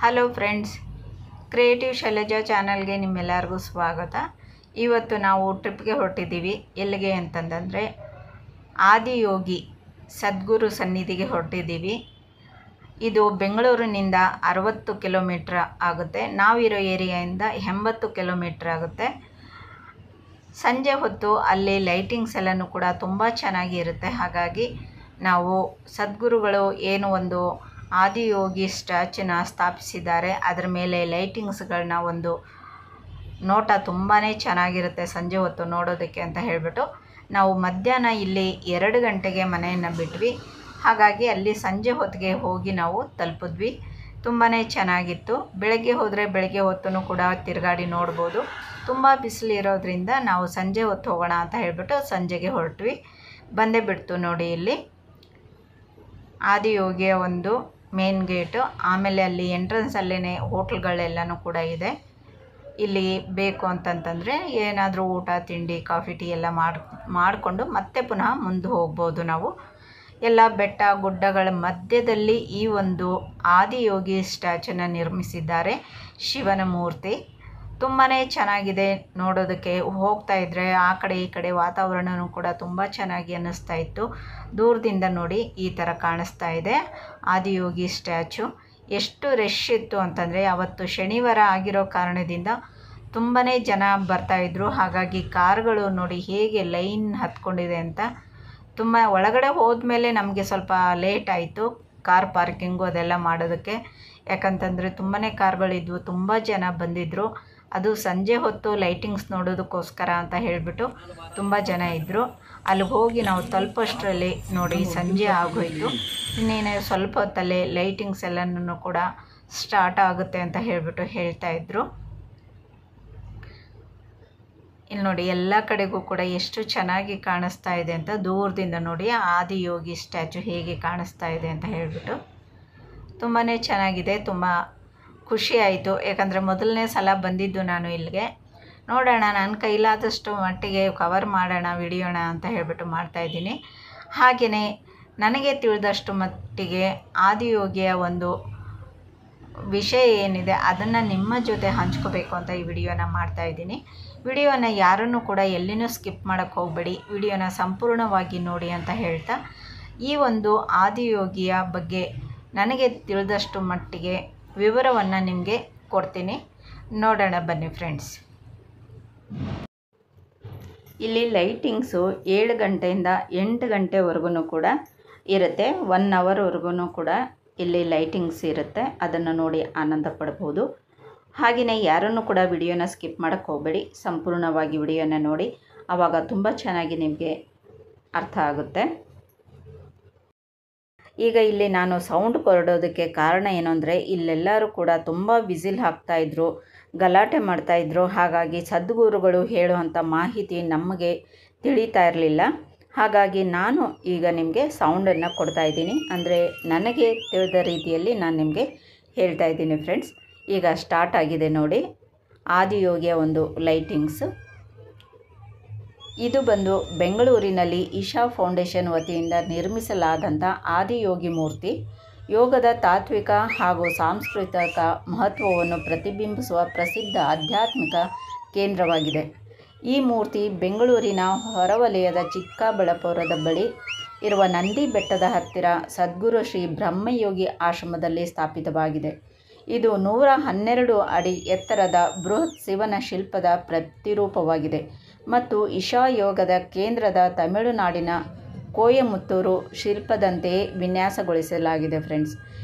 Hello friends, creative Shailaja ಚಾನಲ್ಗೆ ನಿಮ್ಮೆಲ್ಲರಿಗೂ ಸ್ವಾಗತ. ಇವತ್ತು ನಾವು ಟ್ರಿಪ್ಗೆ ಹೊರಟಿದ್ದೀವಿ. ಎಲ್ಲಿಗೆ ಅಂತಂದರೆ ಆದಿಯೋಗಿ ಸದ್ಗುರು ಸನ್ನಿಧಿಗೆ ಹೊರಟಿದ್ದೀವಿ. ಇದು ಬೆಂಗಳೂರಿನಿಂದ 60 ಕಿಲೋಮೀಟ್ರ್ ಆಗುತ್ತೆ. ನಾವಿರೋ ಏರಿಯಾಯಿಂದ 80 ಕಿಲೋಮೀಟ್ರ್ ಆಗುತ್ತೆ. ಸಂಜೆ ಹೊತ್ತು ಅಲ್ಲಿ ಲೈಟಿಂಗ್ಸ್ ಎಲ್ಲನೂ ಕೂಡ ತುಂಬ ಚೆನ್ನಾಗಿ ಇರುತ್ತೆ. ಹಾಗಾಗಿ ನಾವು ಸದ್ಗುರುಗಳು ಏನು ಒಂದು ಆದಿಯೋಗಿ ಸ್ಟ್ಯಾಚ್ಯೂನ ಸ್ಥಾಪಿಸಿದ್ದಾರೆ, ಅದರ ಮೇಲೆ ಲೈಟಿಂಗ್ಸ್ಗಳನ್ನ ಒಂದು ನೋಟ ತುಂಬಾ ಚೆನ್ನಾಗಿರುತ್ತೆ ಸಂಜೆ ಹೊತ್ತು ನೋಡೋದಕ್ಕೆ ಅಂತ ಹೇಳಿಬಿಟ್ಟು ನಾವು ಮಧ್ಯಾಹ್ನ ಇಲ್ಲಿ 2 ಗಂಟೆಗೆ ಮನೆಯನ್ನು ಬಿಟ್ವಿ. ಹಾಗಾಗಿ ಅಲ್ಲಿ ಸಂಜೆ ಹೊತ್ತಿಗೆ ಹೋಗಿ ನಾವು ತಲುಪಿದ್ವಿ. ತುಂಬಾ ಚೆನ್ನಾಗಿತ್ತು. ಬೆಳಗ್ಗೆ ಹೋದರೆ ಬೆಳಗ್ಗೆ ಹೊತ್ತೂ ಕೂಡ ತಿರುಗಾಡಿ ನೋಡ್ಬೋದು. ತುಂಬ ಬಿಸಿಲು ಇರೋದ್ರಿಂದ ನಾವು ಸಂಜೆ ಹೊತ್ತು ಹೋಗೋಣ ಅಂತ ಹೇಳಿಬಿಟ್ಟು ಸಂಜೆಗೆ ಹೊರಟ್ವಿ. ಬಂದೇ ಬಿಡ್ತು ನೋಡಿ ಇಲ್ಲಿ ಆದಿಯೋಗಿಯ ಒಂದು ಮೇನ್ ಗೇಟು. ಆಮೇಲೆ ಅಲ್ಲಿ ಎಂಟ್ರೆನ್ಸಲ್ಲೇ ಹೋಟ್ಲ್ಗಳೆಲ್ಲನೂ ಕೂಡ ಇದೆ. ಇಲ್ಲಿ ಬೇಕು ಅಂತಂತಂದರೆ ಏನಾದರೂ ಊಟ ತಿಂಡಿ ಕಾಫಿ ಟೀ ಎಲ್ಲ ಮಾಡಿಕೊಂಡು ಮತ್ತೆ ಪುನಃ ಮುಂದೆ ಹೋಗ್ಬೋದು ನಾವು. ಎಲ್ಲ ಬೆಟ್ಟ ಗುಡ್ಡಗಳ ಮಧ್ಯದಲ್ಲಿ ಈ ಒಂದು ಆದಿಯೋಗಿ ಸ್ಟ್ಯಾಚ್ಯೂನ ನಿರ್ಮಿಸಿದ್ದಾರೆ. ಶಿವನ ಮೂರ್ತಿ ತುಂಬಾ ಚೆನ್ನಾಗಿದೆ ನೋಡೋದಕ್ಕೆ. ಹೋಗ್ತಾ ಇದ್ದರೆ ಆ ಕಡೆ ಈ ಕಡೆ ವಾತಾವರಣವೂ ಕೂಡ ತುಂಬ ಚೆನ್ನಾಗಿ ಅನ್ನಿಸ್ತಾ ಇತ್ತು. ದೂರದಿಂದ ನೋಡಿ ಈ ಥರ ಕಾಣಿಸ್ತಾ ಇದೆ ಆದಿಯೋಗಿ ಸ್ಟ್ಯಾಚ್ಯೂ. ಎಷ್ಟು ರಶ್ ಇತ್ತು ಅಂತಂದರೆ ಅವತ್ತು ಶನಿವಾರ ಆಗಿರೋ ಕಾರಣದಿಂದ ತುಂಬಾ ಜನ ಬರ್ತಾಯಿದ್ರು. ಹಾಗಾಗಿ ಕಾರುಗಳು ನೋಡಿ ಹೇಗೆ ಲೈನ್ ಹತ್ಕೊಂಡಿದೆ ಅಂತ. ತುಂಬ ಒಳಗಡೆ ಹೋದ್ಮೇಲೆ ನಮಗೆ ಸ್ವಲ್ಪ ಲೇಟ್ ಆಯಿತು ಕಾರ್ ಪಾರ್ಕಿಂಗು ಅದೆಲ್ಲ ಮಾಡೋದಕ್ಕೆ. ಯಾಕಂತಂದರೆ ತುಂಬಾ ಕಾರ್ಗಳಿದ್ವು, ತುಂಬ ಜನ ಬಂದಿದ್ದರು. ಅದು ಸಂಜೆ ಹೊತ್ತು ಲೈಟಿಂಗ್ಸ್ ನೋಡೋದಕ್ಕೋಸ್ಕರ ಅಂತ ಹೇಳಿಬಿಟ್ಟು ತುಂಬ ಜನ ಇದ್ದರು. ಅಲ್ಲಿ ಹೋಗಿ ನಾವು ತಲುಪೋಷ್ಟರಲ್ಲಿ ನೋಡಿ ಸಂಜೆ ಆಗೋಯಿತು. ಇನ್ನೇನು ಸ್ವಲ್ಪ ಹೊತ್ತಲ್ಲೇ ಲೈಟಿಂಗ್ಸ್ ಎಲ್ಲನೂ ಕೂಡ ಸ್ಟಾರ್ಟ್ ಆಗುತ್ತೆ ಅಂತ ಹೇಳಿಬಿಟ್ಟು ಹೇಳ್ತಾಯಿದ್ರು. ಇಲ್ಲಿ ನೋಡಿ ಎಲ್ಲ ಕಡೆಗೂ ಕೂಡ ಎಷ್ಟು ಚೆನ್ನಾಗಿ ಕಾಣಿಸ್ತಾ ಇದೆ ಅಂತ. ದೂರದಿಂದ ನೋಡಿ ಆದಿಯೋಗಿ ಸ್ಟ್ಯಾಚ್ಯೂ ಹೇಗೆ ಕಾಣಿಸ್ತಾ ಇದೆ ಅಂತ ಹೇಳಿಬಿಟ್ಟು ತುಂಬಾ ಚೆನ್ನಾಗಿದೆ. ತುಂಬ ಖುಷಿ ಆಯಿತು. ಯಾಕಂದರೆ ಮೊದಲನೇ ಸಲ ಬಂದಿದ್ದು ನಾನು ಇಲ್ಲಿಗೆ. ನೋಡೋಣ, ನನ್ನ ಕೈಲಾದಷ್ಟು ಮಟ್ಟಿಗೆ ಕವರ್ ಮಾಡೋಣ ವಿಡಿಯೋಣ ಅಂತ ಹೇಳಿಬಿಟ್ಟು ಮಾಡ್ತಾಯಿದ್ದೀನಿ. ಹಾಗೆಯೇ ನನಗೆ ತಿಳಿದಷ್ಟು ಮಟ್ಟಿಗೆ ಆದಿಯೋಗಿಯ ಒಂದು ವಿಷಯ ಏನಿದೆ ಅದನ್ನು ನಿಮ್ಮ ಜೊತೆ ಹಂಚ್ಕೋಬೇಕು ಅಂತ ಈ ವಿಡಿಯೋನ ಮಾಡ್ತಾಯಿದ್ದೀನಿ. ವಿಡಿಯೋನ ಯಾರನ್ನೂ ಕೂಡ ಎಲ್ಲಿನೂ ಸ್ಕಿಪ್ ಮಾಡೋಕ್ಕೆ ಹೋಗಬೇಡಿ, ವಿಡಿಯೋನ ಸಂಪೂರ್ಣವಾಗಿ ನೋಡಿ ಅಂತ ಹೇಳ್ತಾ ಈ ಒಂದು ಆದಿಯೋಗಿಯ ಬಗ್ಗೆ ನನಗೆ ತಿಳಿದಷ್ಟು ಮಟ್ಟಿಗೆ ವಿವರವನ್ನು ನಿಮಗೆ ಕೊಡ್ತೀನಿ. ನೋಡೋಣ ಬನ್ನಿ ಫ್ರೆಂಡ್ಸ್. ಇಲ್ಲಿ ಲೈಟಿಂಗ್ಸು 7 ಗಂಟೆಯಿಂದ 8 ಗಂಟೆವರೆಗೂ ಕೂಡ ಇರುತ್ತೆ. 1 ಅವರ್ವರೆಗೂ ಕೂಡ ಇಲ್ಲಿ ಲೈಟಿಂಗ್ಸ್ ಇರುತ್ತೆ. ಅದನ್ನು ನೋಡಿ ಆನಂದ ಪಡ್ಬೋದು. ಹಾಗೆಯೇ ಯಾರನ್ನೂ ಕೂಡ ವಿಡಿಯೋನ ಸ್ಕಿಪ್ ಮಾಡೋಕ್ಕೆ ಹೋಗಬೇಡಿ, ಸಂಪೂರ್ಣವಾಗಿ ವಿಡಿಯೋನ ನೋಡಿ. ಆವಾಗ ತುಂಬ ಚೆನ್ನಾಗಿ ನಿಮಗೆ ಅರ್ಥ ಆಗುತ್ತೆ. ಈಗ ಇಲ್ಲಿ ನಾನು ಸೌಂಡ್ ಕೊರಡೋದಕ್ಕೆ ಕಾರಣ ಏನು ಅಂದರೆ ಇಲ್ಲೆಲ್ಲರೂ ಕೂಡ ತುಂಬ ವಿಸಿಲ್ ಹಾಕ್ತಾಯಿದ್ರು, ಗಲಾಟೆ ಮಾಡ್ತಾಯಿದ್ರು. ಹಾಗಾಗಿ ಸದ್ಗುರುಗಳು ಹೇಳುವಂಥ ಮಾಹಿತಿ ನಮಗೆ ತಿಳಿತಾ ಇರಲಿಲ್ಲ. ಹಾಗಾಗಿ ನಾನು ಈಗ ನಿಮಗೆ ಸೌಂಡನ್ನು ಕೊಡ್ತಾಯಿದ್ದೀನಿ. ಅಂದರೆ ನನಗೆ ತಿಳಿದ ರೀತಿಯಲ್ಲಿ ನಾನು ನಿಮಗೆ ಹೇಳ್ತಾ ಇದ್ದೀನಿ ಫ್ರೆಂಡ್ಸ್. ಈಗ ಸ್ಟಾರ್ಟ್ ಆಗಿದೆ ನೋಡಿ ಆದಿಯೋಗಿಯ ಒಂದು ಲೈಟಿಂಗ್ಸು. ಇದು ಬಂದು ಬೆಂಗಳೂರಿನಲ್ಲಿ ಇಶಾ ಫೌಂಡೇಶನ್ ವತಿಯಿಂದ ನಿರ್ಮಿಸಲಾದಂಥ ಆದಿಯೋಗಿ ಮೂರ್ತಿ. ಯೋಗದ ತಾತ್ವಿಕ ಹಾಗೂ ಸಾಂಸ್ಕೃತಿಕ ಮಹತ್ವವನ್ನು ಪ್ರತಿಬಿಂಬಿಸುವ ಪ್ರಸಿದ್ಧ ಆಧ್ಯಾತ್ಮಿಕ ಕೇಂದ್ರವಾಗಿದೆ. ಈ ಮೂರ್ತಿ ಬೆಂಗಳೂರಿನ ಹೊರವಲಯದ ಚಿಕ್ಕಬಳ್ಳಾಪುರದ ಬಳಿ ಇರುವ ನಂದಿ ಬೆಟ್ಟದ ಹತ್ತಿರ ಸದ್ಗುರು ಶ್ರೀ ಬ್ರಹ್ಮಯೋಗಿ ಆಶ್ರಮದಲ್ಲಿ ಸ್ಥಾಪಿತವಾಗಿದೆ. ಇದು 112 ಅಡಿ ಎತ್ತರದ ಬೃಹತ್ ಶಿವನ ಶಿಲ್ಪದ ಪ್ರತಿರೂಪವಾಗಿದೆ ಮತ್ತು ಇಶಾ ಯೋಗದ ಕೇಂದ್ರದ ತಮಿಳುನಾಡಿನ ಕೋಯಮುತ್ತೂರು ಶಿಲ್ಪದಂತೆಯೇ ವಿನ್ಯಾಸಗೊಳಿಸಲಾಗಿದೆ ಫ್ರೆಂಡ್ಸ್.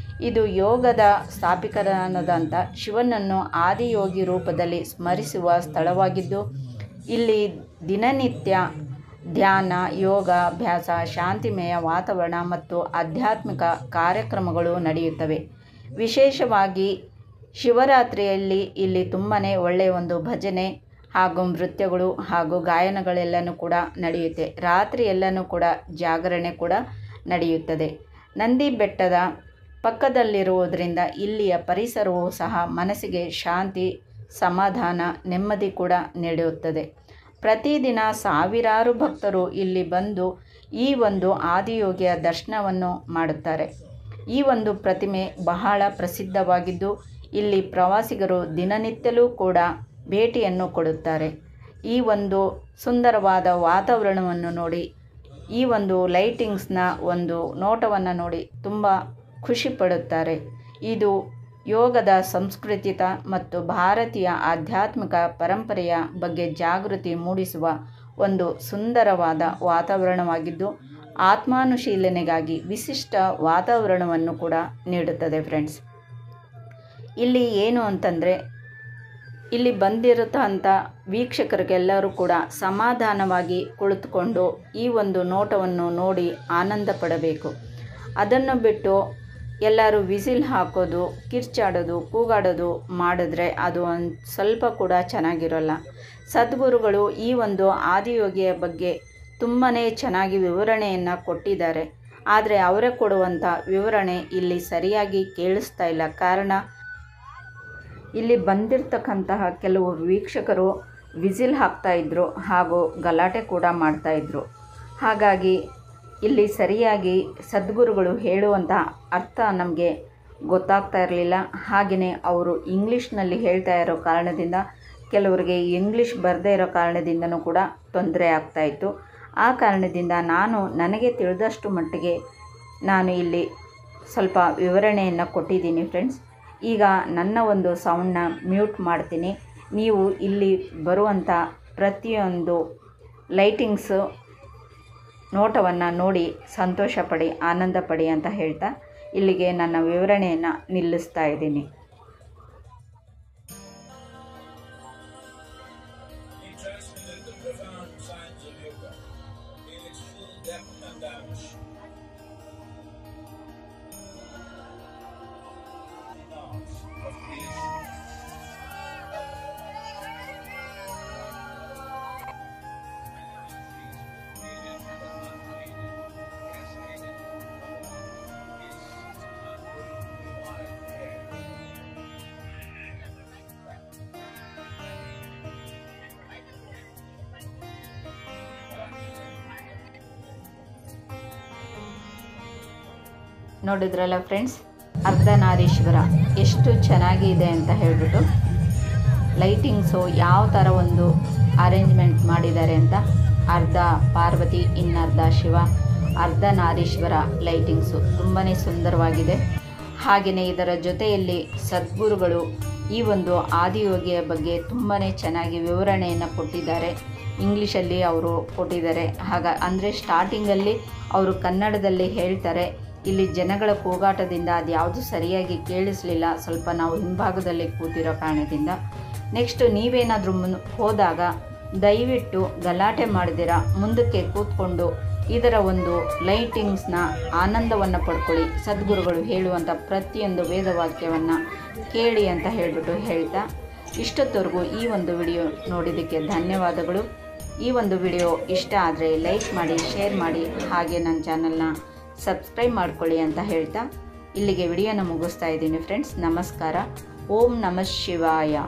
ಇದು ಯೋಗದ ಸ್ಥಾಪಕನಾದಂಥ ಶಿವನನ್ನು ಆದಿಯೋಗಿ ರೂಪದಲ್ಲಿ ಸ್ಮರಿಸುವ ಸ್ಥಳವಾಗಿದ್ದು ಇಲ್ಲಿ ದಿನನಿತ್ಯ ಧ್ಯಾನ, ಯೋಗ ಅಭ್ಯಾಸ, ಶಾಂತಿಮಯ ವಾತಾವರಣ ಮತ್ತು ಆಧ್ಯಾತ್ಮಿಕ ಕಾರ್ಯಕ್ರಮಗಳು ನಡೆಯುತ್ತವೆ. ವಿಶೇಷವಾಗಿ ಶಿವರಾತ್ರಿಯಲ್ಲಿ ಇಲ್ಲಿ ತುಂಬಾ ಒಳ್ಳೆಯ ಒಂದು ಭಜನೆ ಹಾಗೂ ನೃತ್ಯಗಳು ಹಾಗೂ ಗಾಯನಗಳೆಲ್ಲನೂ ಕೂಡ ನಡೆಯುತ್ತೆ. ರಾತ್ರಿ ಎಲ್ಲನೂ ಕೂಡ ಜಾಗರಣೆ ಕೂಡ ನಡೆಯುತ್ತದೆ. ನಂದಿ ಬೆಟ್ಟದ ಪಕ್ಕದಲ್ಲಿರುವುದರಿಂದ ಇಲ್ಲಿಯ ಪರಿಸರವೂ ಸಹ ಮನಸ್ಸಿಗೆ ಶಾಂತಿ, ಸಮಾಧಾನ, ನೆಮ್ಮದಿ ಕೂಡ ನೀಡುತ್ತದೆ. ಪ್ರತಿದಿನ ಸಾವಿರಾರು ಭಕ್ತರು ಇಲ್ಲಿ ಬಂದು ಈ ಒಂದು ಆದಿಯೋಗಿಯ ದರ್ಶನವನ್ನು ಮಾಡುತ್ತಾರೆ. ಈ ಒಂದು ಪ್ರತಿಮೆ ಬಹಳ ಪ್ರಸಿದ್ಧವಾಗಿದ್ದು ಇಲ್ಲಿ ಪ್ರವಾಸಿಗರು ದಿನನಿತ್ಯಲೂ ಕೂಡ ಭೇಟಿಯನ್ನು ಕೊಡುತ್ತಾರೆ. ಈ ಒಂದು ಸುಂದರವಾದ ವಾತಾವರಣವನ್ನು ನೋಡಿ, ಈ ಒಂದು ಲೈಟಿಂಗ್ಸ್ನ ಒಂದು ನೋಟವನ್ನು ನೋಡಿ ತುಂಬ ಖುಷಿ ಪಡುತ್ತಾರೆ. ಇದು ಯೋಗದ ಸಂಸ್ಕೃತಿತ ಮತ್ತು ಭಾರತೀಯ ಆಧ್ಯಾತ್ಮಿಕ ಪರಂಪರೆಯ ಬಗ್ಗೆ ಜಾಗೃತಿ ಮೂಡಿಸುವ ಒಂದು ಸುಂದರವಾದ ವಾತಾವರಣವಾಗಿದ್ದು, ಆತ್ಮಾನುಶೀಲನೆಗಾಗಿ ವಿಶಿಷ್ಟ ವಾತಾವರಣವನ್ನು ಕೂಡ ನೀಡುತ್ತದೆ ಫ್ರೆಂಡ್ಸ್. ಇಲ್ಲಿ ಏನು ಅಂತಂದರೆ, ಇಲ್ಲಿ ಬಂದಿರತಂಥ ವೀಕ್ಷಕರಿಗೆಲ್ಲರೂ ಕೂಡ ಸಮಾಧಾನವಾಗಿ ಕುಳಿತುಕೊಂಡು ಈ ಒಂದು ನೋಟವನ್ನು ನೋಡಿ ಆನಂದ ಪಡಬೇಕು. ಅದನ್ನು ಬಿಟ್ಟು ಎಲ್ಲರೂ ವಿಸಿಲ್ ಹಾಕೋದು, ಕಿರ್ಚಾಡೋದು, ಕೂಗಾಡೋದು ಮಾಡಿದ್ರೆ ಅದು ಒಂದು ಸ್ವಲ್ಪ ಕೂಡ ಚೆನ್ನಾಗಿರೋಲ್ಲ. ಸದ್ಗುರುಗಳು ಈ ಒಂದು ಆದಿಯೋಗಿಯ ಬಗ್ಗೆ ತುಂಬಾ ಚೆನ್ನಾಗಿ ವಿವರಣೆಯನ್ನು ಕೊಟ್ಟಿದ್ದಾರೆ. ಆದರೆ ಅವರೇ ಕೊಡುವಂಥ ವಿವರಣೆ ಇಲ್ಲಿ ಸರಿಯಾಗಿ ಕೇಳಿಸ್ತಾ ಇಲ್ಲ. ಕಾರಣ, ಇಲ್ಲಿ ಬಂದಿರತಕ್ಕಂತಹ ಕೆಲವು ವೀಕ್ಷಕರು ವಿಸಿಲ್ ಹಾಕ್ತಾಯಿದ್ರು ಹಾಗೂ ಗಲಾಟೆ ಕೂಡ ಮಾಡ್ತಾಯಿದ್ರು. ಹಾಗಾಗಿ ಇಲ್ಲಿ ಸರಿಯಾಗಿ ಸದ್ಗುರುಗಳು ಹೇಳುವಂಥ ಅರ್ಥ ನಮಗೆ ಗೊತ್ತಾಗ್ತಾ ಇರಲಿಲ್ಲ. ಹಾಗೆಯೇ ಅವರು ಇಂಗ್ಲೀಷ್ನಲ್ಲಿ ಹೇಳ್ತಾ ಇರೋ ಕಾರಣದಿಂದ ಕೆಲವರಿಗೆ ಇಂಗ್ಲೀಷ್ ಬರದೇ ಇರೋ ಕಾರಣದಿಂದನೂ ಕೂಡ ತೊಂದರೆ ಆಗ್ತಾಯಿತ್ತು. ಆ ಕಾರಣದಿಂದ ನನಗೆ ತಿಳಿದಷ್ಟು ಮಟ್ಟಿಗೆ ನಾನು ಇಲ್ಲಿ ಸ್ವಲ್ಪ ವಿವರಣೆಯನ್ನು ಕೊಟ್ಟಿದ್ದೀನಿ ಫ್ರೆಂಡ್ಸ್. ಈಗ ನನ್ನ ಒಂದು ಸೌಂಡನ್ನ ಮ್ಯೂಟ್ ಮಾಡ್ತೀನಿ. ನೀವು ಇಲ್ಲಿ ಬರುವಂಥ ಪ್ರತಿಯೊಂದು ಲೈಟಿಂಗ್ಸು ನೋಟವನ್ನು ನೋಡಿ ಸಂತೋಷ ಪಡಿ, ಆನಂದ ಪಡಿ ಅಂತ ಹೇಳ್ತಾ ಇಲ್ಲಿಗೆ ನನ್ನ ವಿವರಣೆಯನ್ನು ನಿಲ್ಲಿಸ್ತಾ ಇದ್ದೀನಿ. ನೋಡಿದ್ರಲ್ಲ ಫ್ರೆಂಡ್ಸ್, ಅರ್ಧನಾರೀಶ್ವರ ಎಷ್ಟು ಚೆನ್ನಾಗಿದೆ ಅಂತ ಹೇಳಿಬಿಟ್ಟು ಲೈಟಿಂಗ್ಸು ಯಾವ ಥರ ಒಂದು ಅರೇಂಜ್ಮೆಂಟ್ ಮಾಡಿದ್ದಾರೆ ಅಂತ. ಅರ್ಧ ಪಾರ್ವತಿ, ಇನ್ನರ್ಧ ಶಿವ, ಅರ್ಧನಾರೀಶ್ವರ ಲೈಟಿಂಗ್ಸು ತುಂಬಾ ಸುಂದರವಾಗಿದೆ. ಹಾಗೆಯೇ ಇದರ ಜೊತೆಯಲ್ಲಿ ಸದ್ಗುರುಗಳು ಈ ಒಂದು ಆದಿಯೋಗಿಯ ಬಗ್ಗೆ ತುಂಬಾ ಚೆನ್ನಾಗಿ ವಿವರಣೆಯನ್ನು ಕೊಟ್ಟಿದ್ದಾರೆ. ಇಂಗ್ಲೀಷಲ್ಲಿ ಅವರು ಕೊಟ್ಟಿದ್ದಾರೆ. ಅಂದರೆ ಸ್ಟಾರ್ಟಿಂಗಲ್ಲಿ ಅವರು ಕನ್ನಡದಲ್ಲಿ ಹೇಳ್ತಾರೆ. ಇಲ್ಲಿ ಜನಗಳ ಕೂಗಾಟದಿಂದ ಅದು ಯಾವುದು ಸರಿಯಾಗಿ ಕೇಳಿಸಲಿಲ್ಲ, ಸ್ವಲ್ಪ ನಾವು ಹಿಂಭಾಗದಲ್ಲಿ ಕೂತಿರೋ ಕಾರಣದಿಂದ. ನೆಕ್ಸ್ಟ್ ನೀವೇನಾದರೂ ಹೋದಾಗ ದಯವಿಟ್ಟು ಗಲಾಟೆ ಮಾಡಿದಿರ ಮುಂದಕ್ಕೆ ಕೂತ್ಕೊಂಡು ಇದರ ಒಂದು ಲೈಟಿಂಗ್ಸ್ನ ಆನಂದವನ್ನು ಪಡ್ಕೊಳ್ಳಿ. ಸದ್ಗುರುಗಳು ಹೇಳುವಂಥ ಪ್ರತಿಯೊಂದು ವೇದವಾಕ್ಯವನ್ನು ಕೇಳಿ ಅಂತ ಹೇಳಿಬಿಟ್ಟು ಹೇಳ್ತಾ, ಇಷ್ಟೊತ್ತವರೆಗೂ ಈ ಒಂದು ವಿಡಿಯೋ ನೋಡಿದ್ದಕ್ಕೆ ಧನ್ಯವಾದಗಳು. ಈ ಒಂದು ವಿಡಿಯೋ ಇಷ್ಟ ಆದರೆ ಲೈಕ್ ಮಾಡಿ, ಶೇರ್ ಮಾಡಿ, ಹಾಗೆ ನನ್ನ ಚಾನಲ್ನ ಸಬ್ಸ್ಕ್ರೈಬ್ ಮಾಡ್ಕೊಳ್ಳಿ ಅಂತ ಹೇಳ್ತಾ ಇಲ್ಲಿಗೆ ವಿಡಿಯೋನ ಮುಗಿಸ್ತಾ ಇದ್ದೀನಿ ಫ್ರೆಂಡ್ಸ್. ನಮಸ್ಕಾರ. ಓಂ ನಮಃ ಶಿವಾಯ.